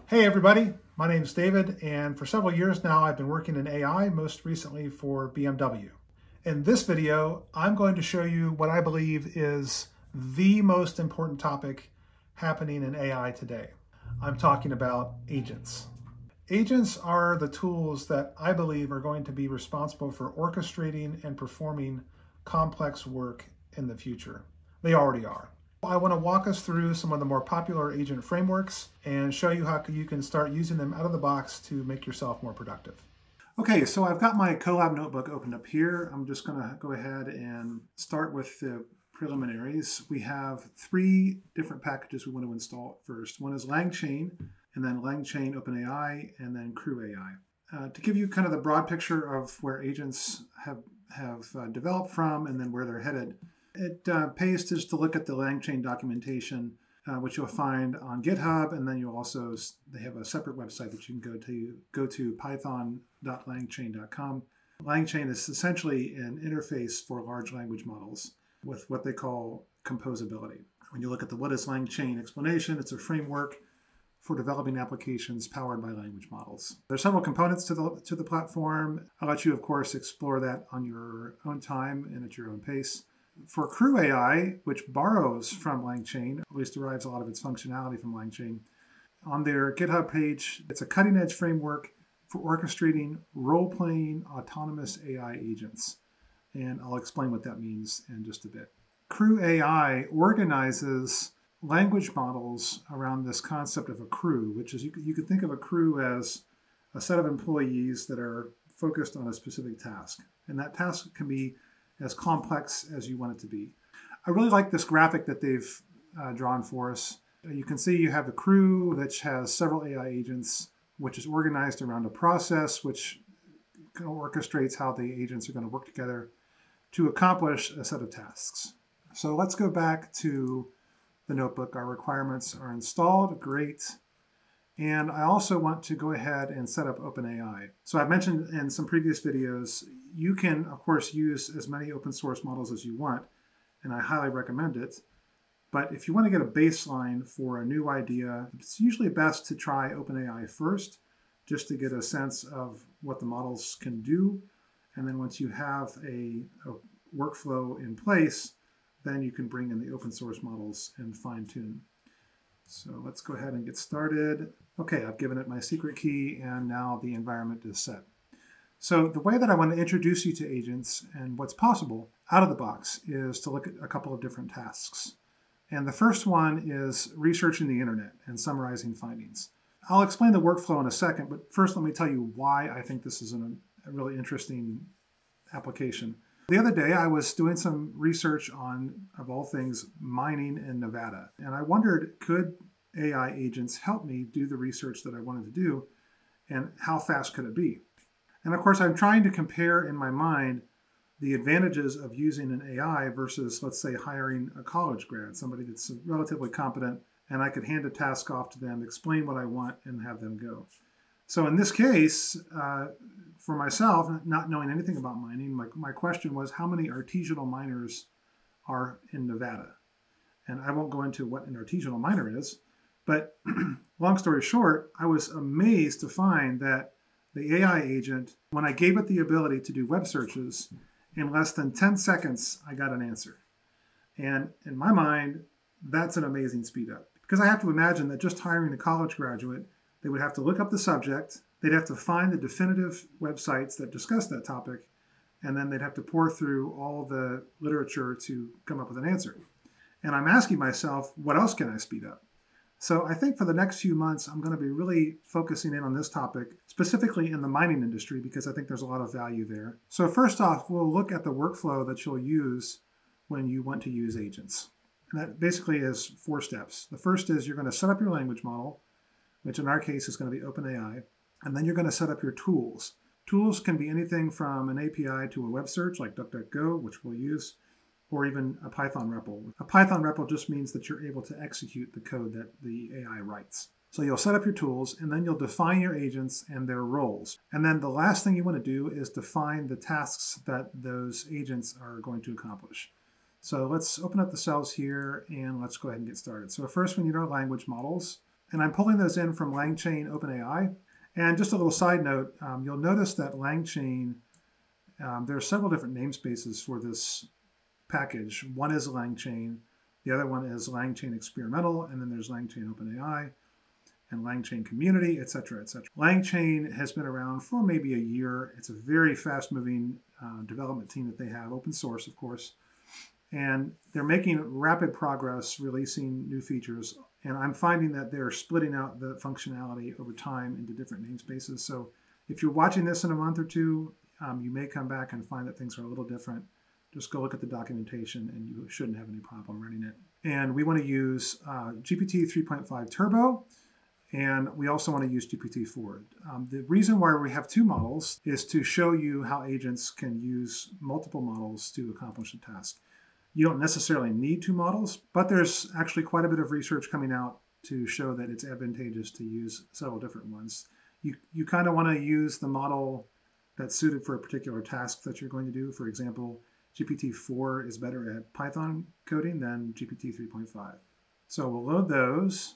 Hey everybody, my name is David, and for several years now I've been working in AI, most recently for BMW. In this video, I'm going to show you what I believe is the most important topic happening in AI today. I'm talking about agents. Agents are the tools that I believe are going to be responsible for orchestrating and performing complex work in the future. They already are. I want to walk us through some of the more popular agent frameworks and show you how you can start using them out of the box to make yourself more productive. Okay, so I've got my Colab notebook opened up here. I'm just going to go ahead and start with the preliminaries. We have three different packages we want to install at first. One is LangChain, and then LangChain OpenAI, and then Crew AI. To give you kind of the broad picture of where agents have developed from and then where they're headed, it pays just to look at the LangChain documentation, which you'll find on GitHub, and then they have a separate website that you can go to python.langchain.com. LangChain is essentially an interface for large language models with what they call composability. When you look at the what is LangChain explanation, it's a framework for developing applications powered by language models. There's several components to the platform. I'll let you, of course, explore that on your own time and at your own pace. For Crew AI, which borrows from LangChain, at least derives a lot of its functionality from LangChain, on their GitHub page, it's a cutting-edge framework for orchestrating role-playing autonomous AI agents. And I'll explain what that means in just a bit. Crew AI organizes language models around this concept of a crew, which is you could think of a crew as a set of employees that are focused on a specific task. And that task can be as complex as you want it to be. I really like this graphic that they've drawn for us. You can see you have the crew, which has several AI agents, which is organized around a process which kind of orchestrates how the agents are going to work together to accomplish a set of tasks. So let's go back to the notebook. Our requirements are installed. Great. And I also want to go ahead and set up OpenAI. So I've mentioned in some previous videos, you can, of course, use as many open source models as you want, and I highly recommend it. But if you want to get a baseline for a new idea, it's usually best to try OpenAI first, just to get a sense of what the models can do. And then once you have a workflow in place, then you can bring in the open source models and fine tune. So let's go ahead and get started. Okay, I've given it my secret key, and now the environment is set. So the way that I want to introduce you to agents and what's possible out of the box is to look at a couple of different tasks. And the first one is researching the internet and summarizing findings. I'll explain the workflow in a second, but first let me tell you why I think this is a really interesting application. The other day, I was doing some research on, of all things, mining in Nevada. And I wondered, could AI agents help me do the research that I wanted to do? And how fast could it be? And of course, I'm trying to compare in my mind the advantages of using an AI versus, let's say, hiring a college grad, somebody that's relatively competent, and I could hand a task off to them, explain what I want, and have them go. So in this case, for myself, not knowing anything about mining, my question was, how many artisanal miners are in Nevada? And I won't go into what an artisanal miner is, but long story short, I was amazed to find that the AI agent, when I gave it the ability to do web searches, in less than 10 seconds, I got an answer. And in my mind, that's an amazing speed up. Because I have to imagine that just hiring a college graduate, they would have to look up the subject, they'd have to find the definitive websites that discuss that topic, and then they'd have to pour through all the literature to come up with an answer. And I'm asking myself, what else can I speed up? So I think for the next few months, I'm going to be really focusing in on this topic, specifically in the mining industry, because I think there's a lot of value there. So first off, we'll look at the workflow that you'll use when you want to use agents. And that basically is 4 steps. The first is you're going to set up your language model, which in our case is going to be OpenAI, and then you're going to set up your tools. Tools can be anything from an API to a web search like DuckDuckGo, which we'll use, or even a Python REPL. A Python REPL just means that you're able to execute the code that the AI writes. So you'll set up your tools, and then you'll define your agents and their roles. And then the last thing you want to do is define the tasks that those agents are going to accomplish. So let's open up the cells here, and let's go ahead and get started. So first we need our language models. And I'm pulling those in from LangChain OpenAI. And just a little side note, you'll notice that LangChain, there are several different namespaces for this package. One is LangChain, the other one is LangChain Experimental, and then there's LangChain OpenAI and LangChain Community, etc., etc. LangChain has been around for maybe a year. It's a very fast-moving development team that they have, open source, of course. And they're making rapid progress releasing new features. And I'm finding that they're splitting out the functionality over time into different namespaces. So if you're watching this in a month or two, you may come back and find that things are a little different. Just go look at the documentation and you shouldn't have any problem running it. And we want to use GPT 3.5 Turbo. And we also want to use GPT-4. The reason why we have two models is to show you how agents can use multiple models to accomplish a task. You don't necessarily need two models, but there's actually quite a bit of research coming out to show that it's advantageous to use several different ones. You kind of want to use the model that's suited for a particular task that you're going to do. For example, GPT-4 is better at Python coding than GPT 3.5. So we'll load those.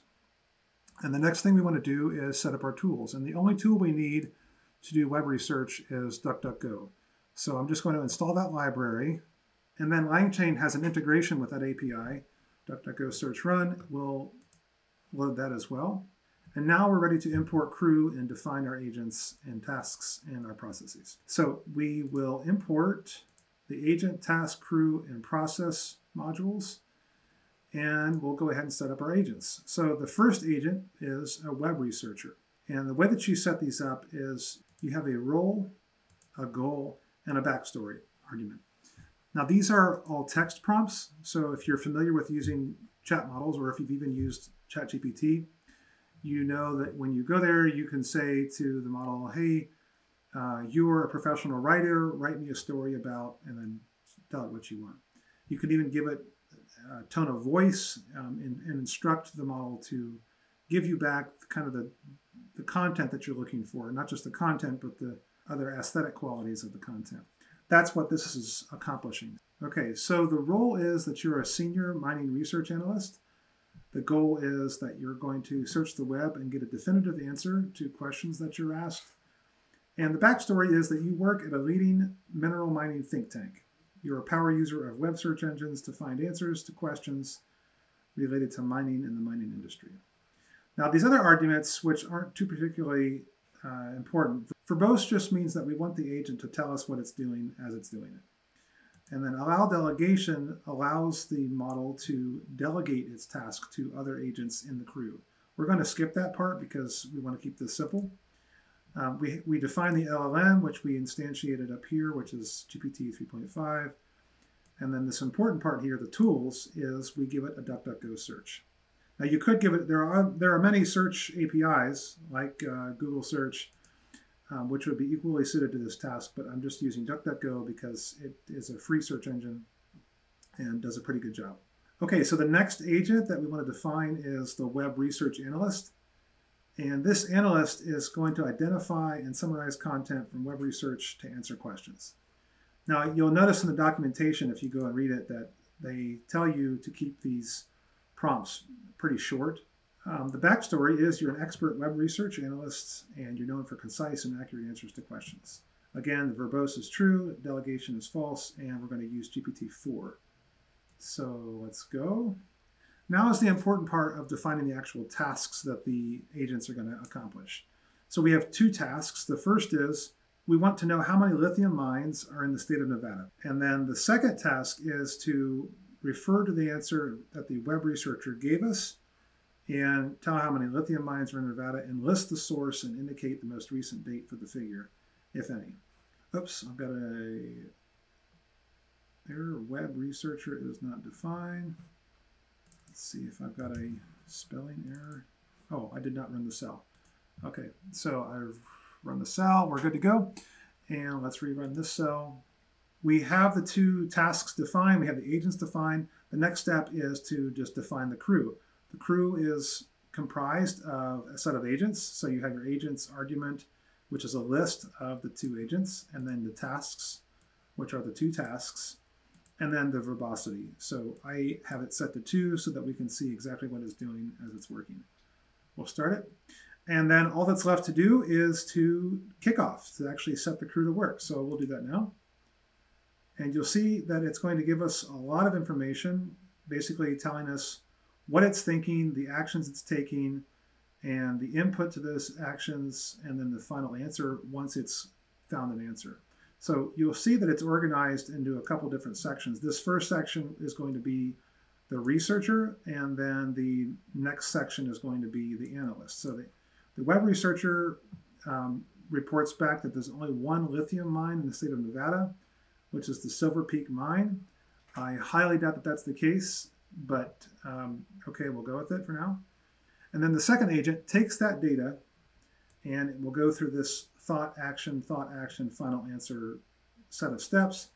And the next thing we want to do is set up our tools. And the only tool we need to do web research is DuckDuckGo. So I'm just going to install that library. And then LangChain has an integration with that API. DuckDuckGo search run will load that as well. And now we're ready to import crew and define our agents and tasks and our processes. So we will import the agent, task, crew, and process modules. And we'll go ahead and set up our agents. So the first agent is a web researcher. And the way that you set these up is you have a role, a goal, and a backstory argument. Now these are all text prompts. So if you're familiar with using chat models, or if you've even used ChatGPT, you know that when you go there, you can say to the model, hey, you are a professional writer, write me a story about, and then tell it what you want. You can even give it tone of voice and instruct the model to give you back kind of the content that you're looking for, not just the content, but the other aesthetic qualities of the content. That's what this is accomplishing. Okay, so the role is that you're a senior mining research analyst. The goal is that you're going to search the web and get a definitive answer to questions that you're asked. And the backstory is that you work at a leading mineral mining think tank. You're a power user of web search engines to find answers to questions related to mining and the mining industry. Now, these other arguments, which aren't too particularly important, verbose just means that we want the agent to tell us what it's doing as it's doing it. And then allow delegation allows the model to delegate its task to other agents in the crew. We're going to skip that part because we want to keep this simple. We define the LLM, which we instantiated up here, which is GPT 3.5. And then this important part here, the tools, is we give it a DuckDuckGo search. Now you could give it, there are many search APIs like Google Search, which would be equally suited to this task, but I'm just using DuckDuckGo because it is a free search engine and does a pretty good job. Okay, so the next agent that we want to define is the web research analyst. And this analyst is going to identify and summarize content from web research to answer questions. Now, you'll notice in the documentation, if you go and read it, that they tell you to keep these prompts pretty short. The backstory is you're an expert web research analyst, and you're known for concise and accurate answers to questions. Again, the verbose is true, delegation is false, and we're going to use GPT-4. So let's go. Now is the important part of defining the actual tasks that the agents are going to accomplish. So we have two tasks. The first is we want to know how many lithium mines are in the state of Nevada. And then the second task is to refer to the answer that the web researcher gave us and tell how many lithium mines are in Nevada and list the source and indicate the most recent date for the figure, if any. Oops, I've got a error. Web researcher is not defined. Let's see if I've got a spelling error. Oh, I did not run the cell. Okay, so I've run the cell. We're good to go. And let's rerun this cell. We have the two tasks defined. We have the agents defined. The next step is to just define the crew. The crew is comprised of a set of agents. So you have your agents argument, which is a list of the two agents, and then the tasks, which are the two tasks, and then the verbosity. So I have it set to 2 so that we can see exactly what it's doing as it's working. We'll start it. And then all that's left to do is to kick off, to actually set the crew to work. So we'll do that now. And you'll see that it's going to give us a lot of information, basically telling us what it's thinking, the actions it's taking, and the input to those actions, and then the final answer once it's found an answer. So you'll see that it's organized into a couple different sections. This first section is going to be the researcher, and then the next section is going to be the analyst. So the web researcher reports back that there's only one lithium mine in the state of Nevada, which is the Silver Peak mine. I highly doubt that that's the case, but okay, we'll go with it for now. And then the second agent takes that data and it will go through this thought, action, final answer set of steps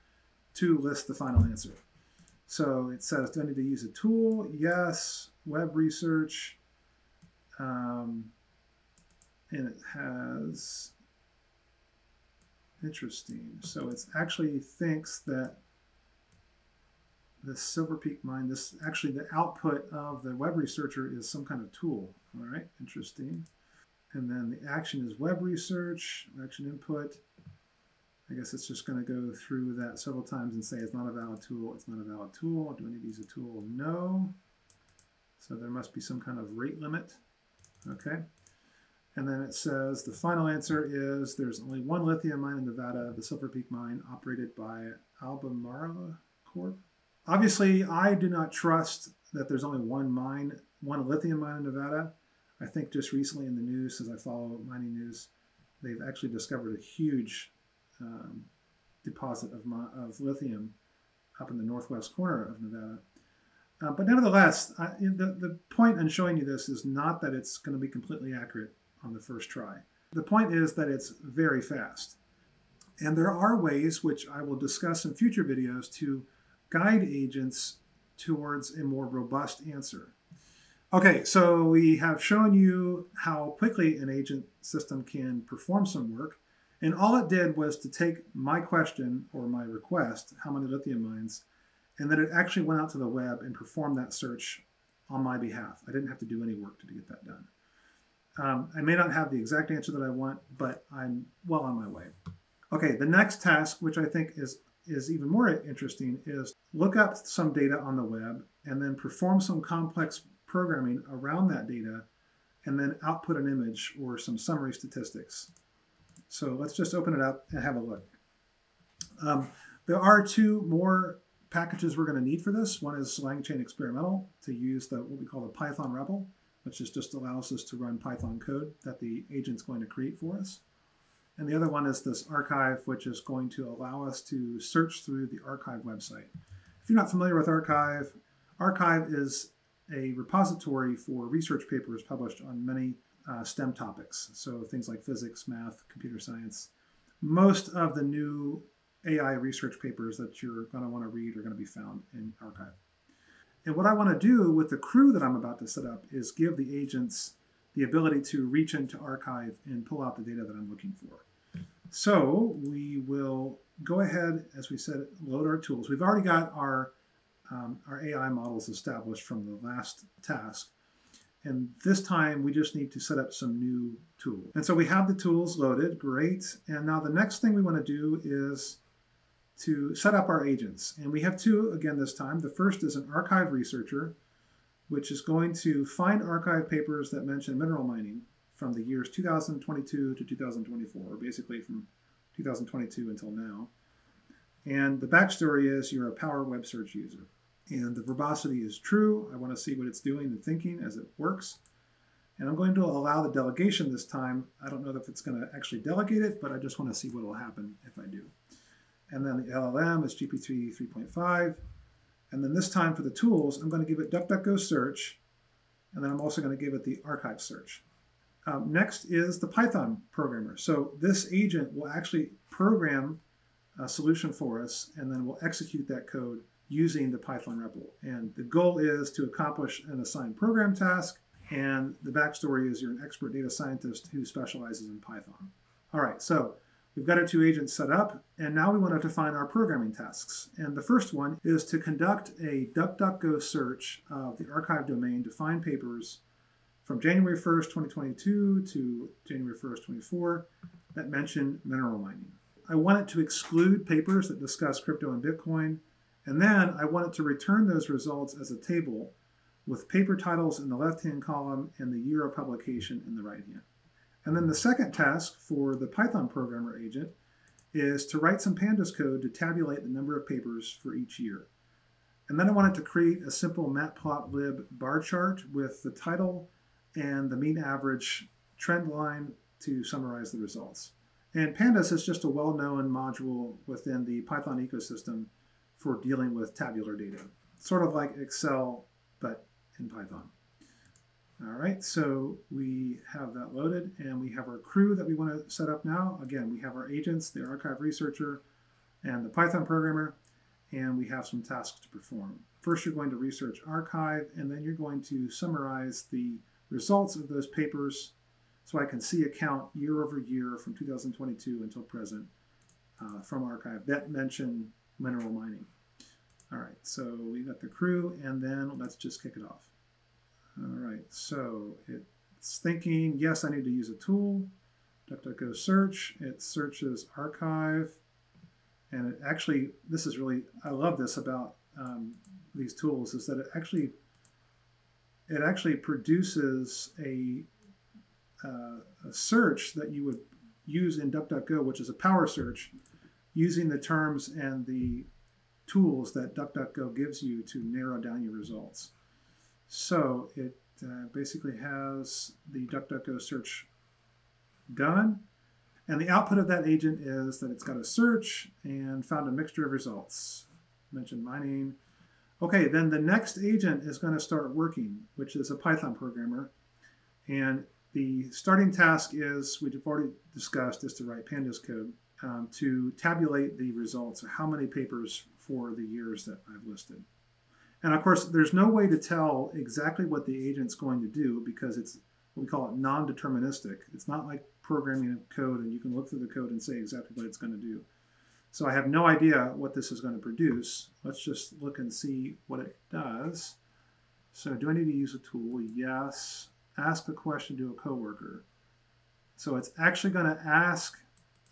to list the final answer. So it says, do I need to use a tool? Yes. Web research. And it has, interesting. So it actually thinks that the Silver Peak mine, this actually the output of the web researcher is some kind of tool. All right, interesting. And then the action is web research, action input. I guess it's just going to go through that several times and say it's not a valid tool, it's not a valid tool. Do I need to use a tool? No. So there must be some kind of rate limit. Okay. And then it says the final answer is there's only one lithium mine in Nevada, the Silver Peak mine, operated by Albemarle Corp. Obviously, I do not trust that there's only one lithium mine in Nevada. I think just recently in the news, as I follow mining news, they've actually discovered a huge deposit of lithium up in the northwest corner of Nevada. But nevertheless, the point in showing you this is not that it's going to be completely accurate on the first try. The point is that it's very fast. And there are ways, which I will discuss in future videos, to guide agents towards a more robust answer. Okay, so we have shown you how quickly an agent system can perform some work. And all it did was to take my question or my request, how many lithium mines, and then it actually went out to the web and performed that search on my behalf. I didn't have to do any work to get that done. I may not have the exact answer that I want, but I'm well on my way. Okay, the next task, which I think is even more interesting, is look up some data on the web and then perform some complex programming around that data and then output an image or some summary statistics. So let's just open it up and have a look. There are two more packages we're going to need for this. One is LangChain Experimental to use what we call the Python REPL, which just allows us to run Python code that the agent's going to create for us. And the other one is this archive, which is going to allow us to search through the archive website. If you're not familiar with archive, archive is a repository for research papers published on many STEM topics. So things like physics, math, computer science. Most of the new AI research papers that you're going to want to read are going to be found in archive. And what I want to do with the crew that I'm about to set up is give the agents the ability to reach into archive and pull out the data that I'm looking for. So we will go ahead, as we said, load our tools. We've already got our AI models established from the last task. And this time we just need to set up some new tools. And so we have the tools loaded, great. And now the next thing we want to do is to set up our agents. And we have two again this time. The first is an archive researcher, which is going to find archive papers that mention mineral mining from the years 2022 to 2024, or basically from 2022 until now. And the backstory is you're a Power Web Search user. And the verbosity is true. I want to see what it's doing and thinking as it works. And I'm going to allow the delegation this time. I don't know if it's going to actually delegate it, but I just want to see what will happen if I do. And then the LLM is GPT 3.5. And then this time for the tools, I'm going to give it DuckDuckGo search. And then I'm also going to give it the archive search. Next is the Python programmer. So this agent will actually program a solution for us, and then we'll execute that code using the Python REPL. And the goal is to accomplish an assigned program task. And the backstory is you're an expert data scientist who specializes in Python. All right, so we've got our two agents set up, and now we want to define our programming tasks. And the first one is to conduct a DuckDuckGo search of the archive domain to find papers from January 1st, 2022 to January 1st, 24 that mention mineral mining. I want it to exclude papers that discuss crypto and Bitcoin, and then I want it to return those results as a table with paper titles in the left-hand column and the year of publication in the right-hand. And then the second task for the Python programmer agent is to write some pandas code to tabulate the number of papers for each year. And then I want it to create a simple matplotlib bar chart with the title and the mean average trend line to summarize the results. And pandas is just a well-known module within the Python ecosystem for dealing with tabular data, sort of like Excel, but in Python. All right, so we have that loaded, and we have our crew that we want to set up now. Again, we have our agents, the archive researcher, and the Python programmer, and we have some tasks to perform. First, you're going to research archive, and then you're going to summarize the results of those papers so I can see a count year over year from 2022 until present from archive that mention mineral mining. All right, so we got the crew, and then let's just kick it off. All right, so it's thinking, yes, I need to use a tool. DuckDuckGo search, it searches archive, and it actually, this is really, I love this about these tools, is that it actually produces a search that you would use in DuckDuckGo, which is a power search, using the terms and the tools that DuckDuckGo gives you to narrow down your results. So it basically has the DuckDuckGo search done. And the output of that agent is that it's got a search and found a mixture of results. Mentioned mining. Okay, then the next agent is going to start working, which is a Python programmer. And the starting task is, we've already discussed, is to write pandas code to tabulate the results, or how many papers for the years that I've listed. And of course, there's no way to tell exactly what the agent's going to do because it's what we call it non-deterministic. It's not like programming a code and you can look through the code and say exactly what it's going to do. So I have no idea what this is going to produce. Let's just look and see what it does. So do I need to use a tool? Yes. Ask a question to a coworker. So it's actually going to ask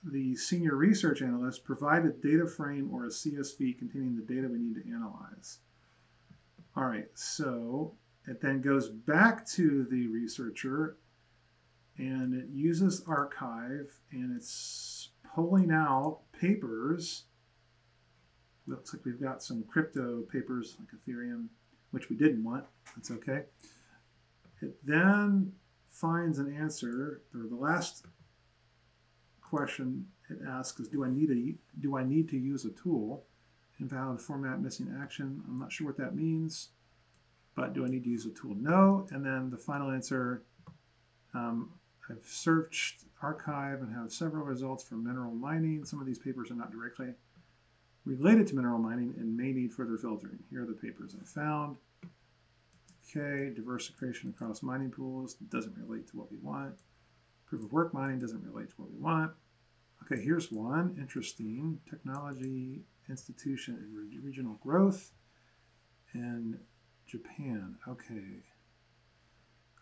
the senior research analyst, provide a data frame or a CSV containing the data we need to analyze. All right, so it then goes back to the researcher and it uses archive and it's pulling out papers. Looks like we've got some crypto papers like Ethereum, which we didn't want. That's okay. It then finds an answer, or the last question it asks is, do I need to use a tool? Invalid format, missing action. I'm not sure what that means, but do I need to use a tool? No. And then the final answer, I've searched archive and have several results for mineral mining. Some of these papers are not directly related to mineral mining and may need further filtering. Here are the papers I found. Okay, diversification across mining pools doesn't relate to what we want. Proof of work mining doesn't relate to what we want. Okay, here's one, interesting. Technology, institution, and regional growth in Japan. Okay.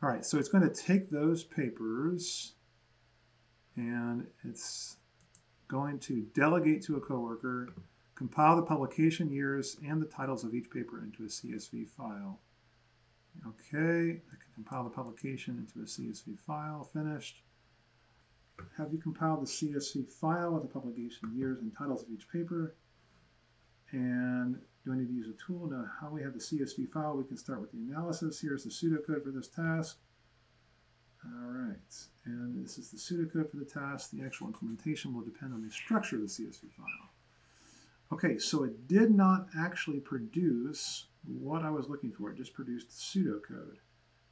All right, so it's going to take those papers and it's going to delegate to a coworker, compile the publication years and the titles of each paper into a CSV file. Okay, I can compile the publication into a CSV file, finished. Have you compiled the CSV file with the publication years and titles of each paper? And do I need to use a tool? Now, how we have the CSV file, we can start with the analysis. Here's the pseudocode for this task. All right, and this is the pseudocode for the task. The actual implementation will depend on the structure of the CSV file. Okay, so it did not actually produce what I was looking for. It just produced pseudocode.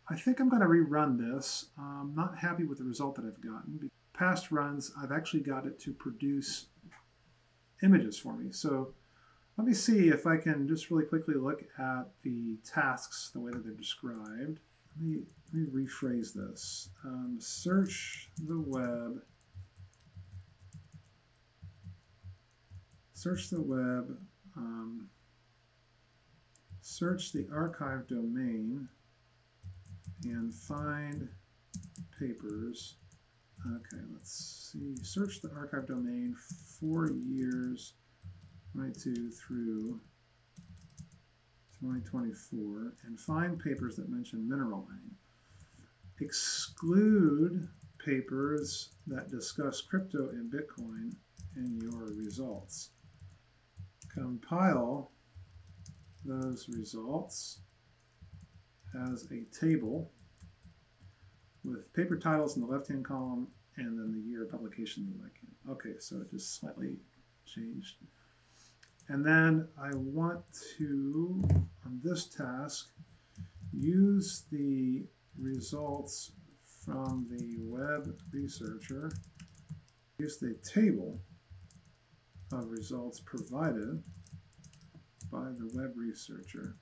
I think I'm going to rerun this. I'm not happy with the result that I've gotten. Past runs, I've actually got it to produce images for me. So let me see if I can just really quickly look at the tasks the way that they're described. Let me rephrase this. Search the web. Search the web. Search the archive domain and find papers. Okay, let's see. Search the archive domain for years 22 through 2024 and find papers that mention mineral mining. Exclude papers that discuss crypto and Bitcoin in your results. Compile those results as a table with paper titles in the left-hand column and then the year of publication in the right hand. Okay, so it just slightly changed. And then I want to, on this task, use the results from the web researcher, use the table of results provided by the web researcher,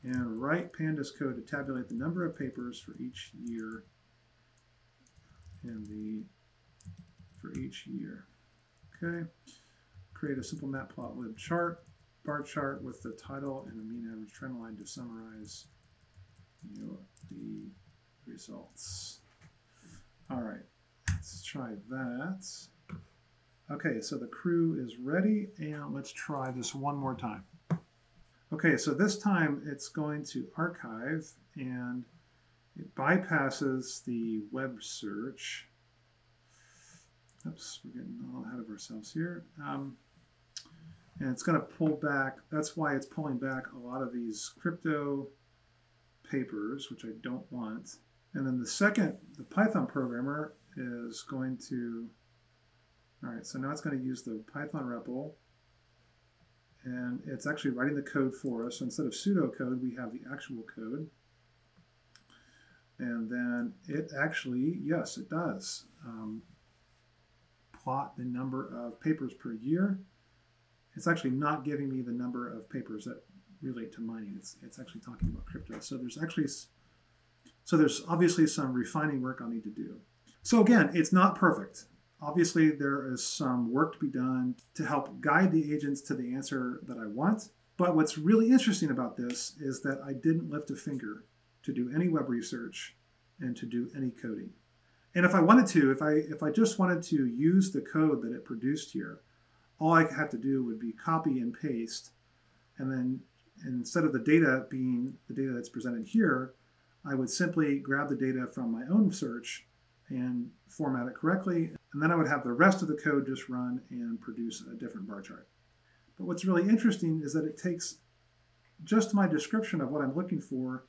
and write pandas code to tabulate the number of papers for each year for each year. Okay. Create a simple matplotlib chart, bar chart with the title and a mean average trend line to summarize the results. All right, let's try that. Okay, so the crew is ready, and let's try this one more time. Okay, so this time it's going to archive, and it bypasses the web search. Oops, we're getting a little ahead of ourselves here. And it's going to pull back. That's why it's pulling back a lot of these crypto papers, which I don't want. And then the Python programmer is going to, all right, so now it's going to use the Python REPL. And it's actually writing the code for us. So instead of pseudocode, we have the actual code. And then it actually, yes, it does plot the number of papers per year. It's actually not giving me the number of papers that relate to mining. It's actually talking about crypto. So there's obviously some refining work I'll need to do. So again, it's not perfect. Obviously, there is some work to be done to help guide the agents to the answer that I want. But what's really interesting about this is that I didn't lift a finger to do any web research and to do any coding. And if I wanted to, if I just wanted to use the code that it produced here, all I had to do would be copy and paste. And then instead of the data being the data that's presented here, I would simply grab the data from my own search and format it correctly. And then I would have the rest of the code just run and produce a different bar chart. But what's really interesting is that it takes just my description of what I'm looking for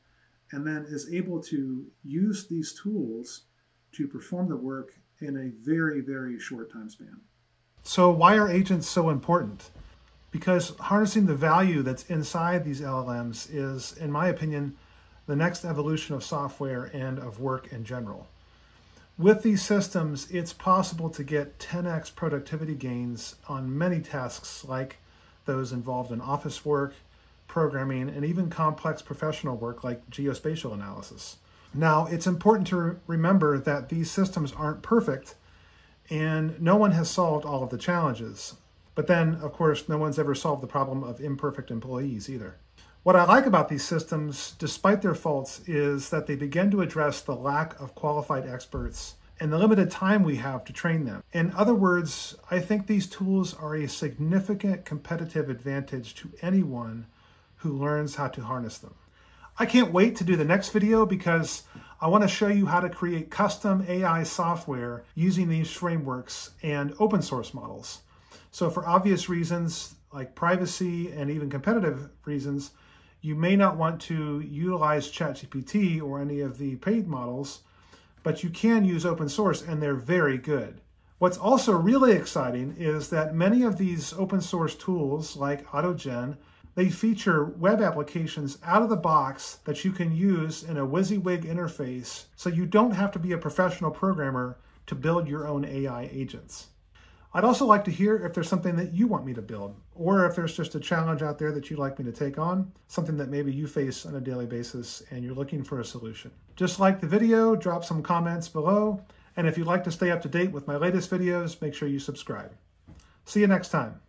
and then is able to use these tools to perform the work in a very, very short time span. So why are agents so important? Because harnessing the value that's inside these LLMs is, in my opinion, the next evolution of software and of work in general. With these systems, it's possible to get 10x productivity gains on many tasks like those involved in office work, programming, and even complex professional work like geospatial analysis. Now, it's important to remember that these systems aren't perfect, and no one has solved all of the challenges. But then, of course, no one's ever solved the problem of imperfect employees either. What I like about these systems, despite their faults, is that they begin to address the lack of qualified experts and the limited time we have to train them. In other words, I think these tools are a significant competitive advantage to anyone who learns how to harness them. I can't wait to do the next video because I want to show you how to create custom AI software using these frameworks and open source models. So for obvious reasons like privacy and even competitive reasons, you may not want to utilize ChatGPT or any of the paid models, but you can use open source and they're very good. What's also really exciting is that many of these open source tools like AutoGen, they feature web applications out of the box that you can use in a WYSIWYG interface, so you don't have to be a professional programmer to build your own AI agents. I'd also like to hear if there's something that you want me to build, or if there's just a challenge out there that you'd like me to take on, something that maybe you face on a daily basis and you're looking for a solution. Just like the video, drop some comments below, and if you'd like to stay up to date with my latest videos, make sure you subscribe. See you next time.